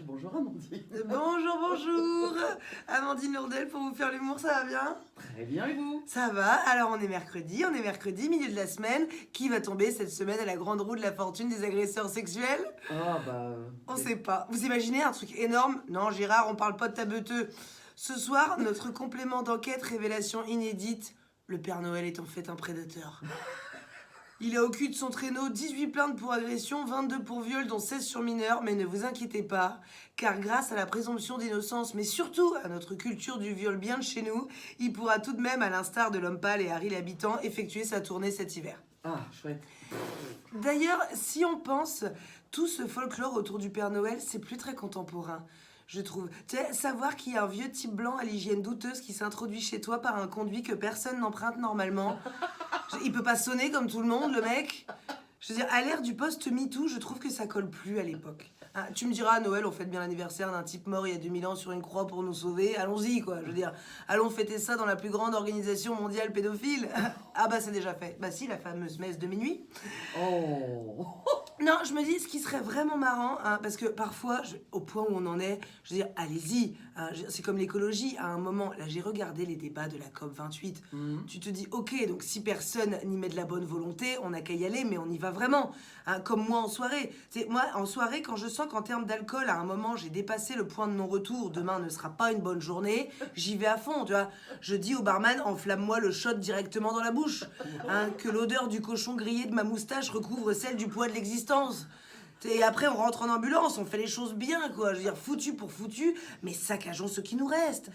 Bonjour Amandine. Bonjour, bonjour. Amandine Lourdel pour vous faire l'humour, ça va bien? Très bien, et vous? Ça va, alors on est mercredi, milieu de la semaine. Qui va tomber cette semaine à la grande roue de la fortune des agresseurs sexuels? Ah bah... On sait pas. Vous imaginez un truc énorme? Non Gérard, on parle pas de tabeteux. Ce soir, notre complément d'enquête, révélation inédite. Le Père Noël est en fait un prédateur. Il a au cul de son traîneau 18 plaintes pour agression, 22 pour viol, dont 16 sur mineurs. Mais ne vous inquiétez pas, car grâce à la présomption d'innocence, mais surtout à notre culture du viol bien de chez nous, il pourra tout de même, à l'instar de l'homme pâle et Harry l'habitant, effectuer sa tournée cet hiver. Ah, chouette. D'ailleurs, si on pense, tout ce folklore autour du Père Noël, c'est plus très contemporain, je trouve. Tu sais, savoir qu'il y a un vieux type blanc à l'hygiène douteuse qui s'introduit chez toi par un conduit que personne n'emprunte normalement. Il peut pas sonner comme tout le monde, le mec. Je veux dire, à l'ère du post-MeToo, je trouve que ça colle plus à l'époque. Hein, tu me diras, à Noël, on fête bien l'anniversaire d'un type mort il y a 2000 ans sur une croix pour nous sauver. Allons-y, quoi. Je veux dire, allons fêter ça dans la plus grande organisation mondiale pédophile. Ah bah, c'est déjà fait. Bah si, la fameuse messe de minuit. Oh. Non, je me dis, ce qui serait vraiment marrant, hein, parce que parfois, au point où on en est, je veux dire, allez-y, hein, c'est comme l'écologie, à un moment, là j'ai regardé les débats de la COP28, tu te dis, ok, donc si personne n'y met de la bonne volonté, on n'a qu'à y aller, mais on y va vraiment, hein, comme moi en soirée. Moi, en soirée, quand je sens qu'en termes d'alcool, à un moment, j'ai dépassé le point de non-retour, demain ne sera pas une bonne journée, j'y vais à fond, tu vois. Je dis au barman, enflamme-moi le shot directement dans la bouche, hein, que l'odeur du cochon grillé de ma moustache recouvre celle du poids de l'existence. Et après, on rentre en ambulance, on fait les choses bien, quoi. Je veux dire, foutu pour foutu, mais saccageons ce qui nous reste.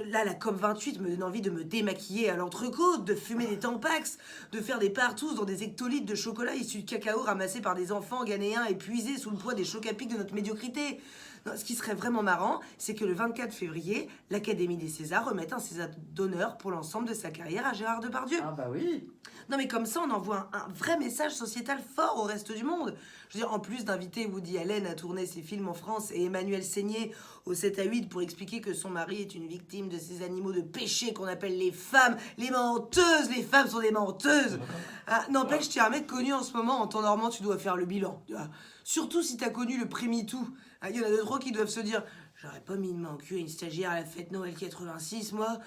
Là, la COP28 me donne envie de me démaquiller à l'entrecôte, de fumer des Tampax, de faire des partous dans des hectolitres de chocolat issus de cacao ramassés par des enfants ghanéens épuisés sous le poids des chocs à pic de notre médiocrité. Non, ce qui serait vraiment marrant, c'est que le 24 février, l'Académie des Césars remette un César d'honneur pour l'ensemble de sa carrière à Gérard Depardieu. Ah bah oui. Non mais comme ça, on envoie un vrai message sociétal fort au reste du monde. Je veux dire, en plus d'inviter Woody Allen à tourner ses films en France et Emmanuel Seigné au 7 à 8 pour expliquer que son mari est une victime de ces animaux de péché qu'on appelle les femmes, les menteuses, les femmes sont des menteuses. Ah, n'empêche, tu es un mec connu en ce moment, en temps normand, tu dois faire le bilan. Tu vois. Surtout si t'as connu le pré-MeToo. Il y en a deux, trois qui doivent se dire... J'aurais pas mis une main au cul à une stagiaire à la fête Noël 86, moi.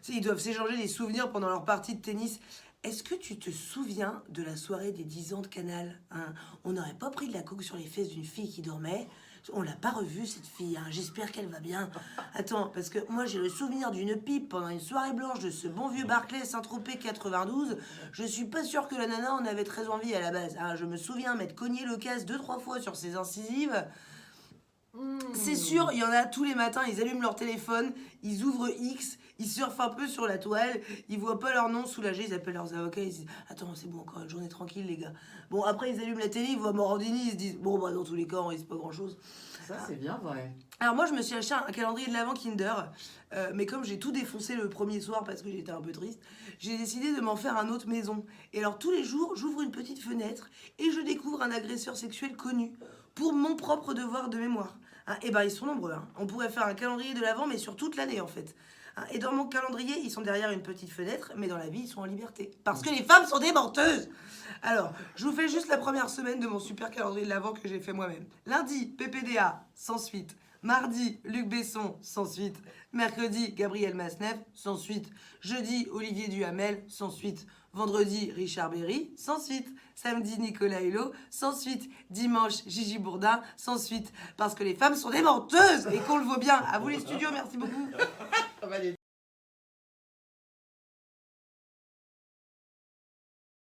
Ils doivent s'échanger des souvenirs pendant leur partie de tennis. Est-ce que tu te souviens de la soirée des 10 ans de Canal, hein? On n'aurait pas pris de la coke sur les fesses d'une fille qui dormait. On l'a pas revue, cette fille, hein. J'espère qu'elle va bien. Attends, parce que moi j'ai le souvenir d'une pipe pendant une soirée blanche de ce bon vieux Barclay Saint-Tropez 92. Je suis pas sûre que la nana en avait très envie à la base, hein. Je me souviens m'être cogné le casse 2-3 fois sur ses incisives. C'est sûr, il y en a tous les matins, ils allument leur téléphone, ils ouvrent X, ils surfent un peu sur la toile, ils voient pas leur nom soulagé, ils appellent leurs avocats, ils disent « Attends, c'est bon, encore une journée tranquille, les gars. » Bon, après, ils allument la télé, ils voient Morandini, ils se disent « Bon, bah, dans tous les cas, on risque pas grand-chose. » Ça, c'est bien vrai. Alors moi, je me suis acheté un calendrier de l'Avent Kinder, mais comme j'ai tout défoncé le premier soir parce que j'étais un peu triste, j'ai décidé de m'en faire un autre maison. Et alors, tous les jours, j'ouvre une petite fenêtre et je découvre un agresseur sexuel connu pour mon propre devoir de mémoire. Hein, et ben, ils sont nombreux. Hein. On pourrait faire un calendrier de l'Avent, mais sur toute l'année, en fait. Hein, et dans mon calendrier, ils sont derrière une petite fenêtre, mais dans la vie, ils sont en liberté. Parce que les femmes sont des menteuses. Alors, je vous fais juste la première semaine de mon super calendrier de l'Avent que j'ai fait moi-même. Lundi, PPDA, sans suite. Mardi, Luc Besson, sans suite. Mercredi, Gabriel Masneff, sans suite. Jeudi, Olivier Duhamel, sans suite. Vendredi, Richard Berry, sans suite. Samedi, Nicolas Hulot, sans suite. Dimanche, Gigi Bourdin, sans suite. Parce que les femmes sont des menteuses et qu'on le vaut bien. À vous les studios, merci beaucoup.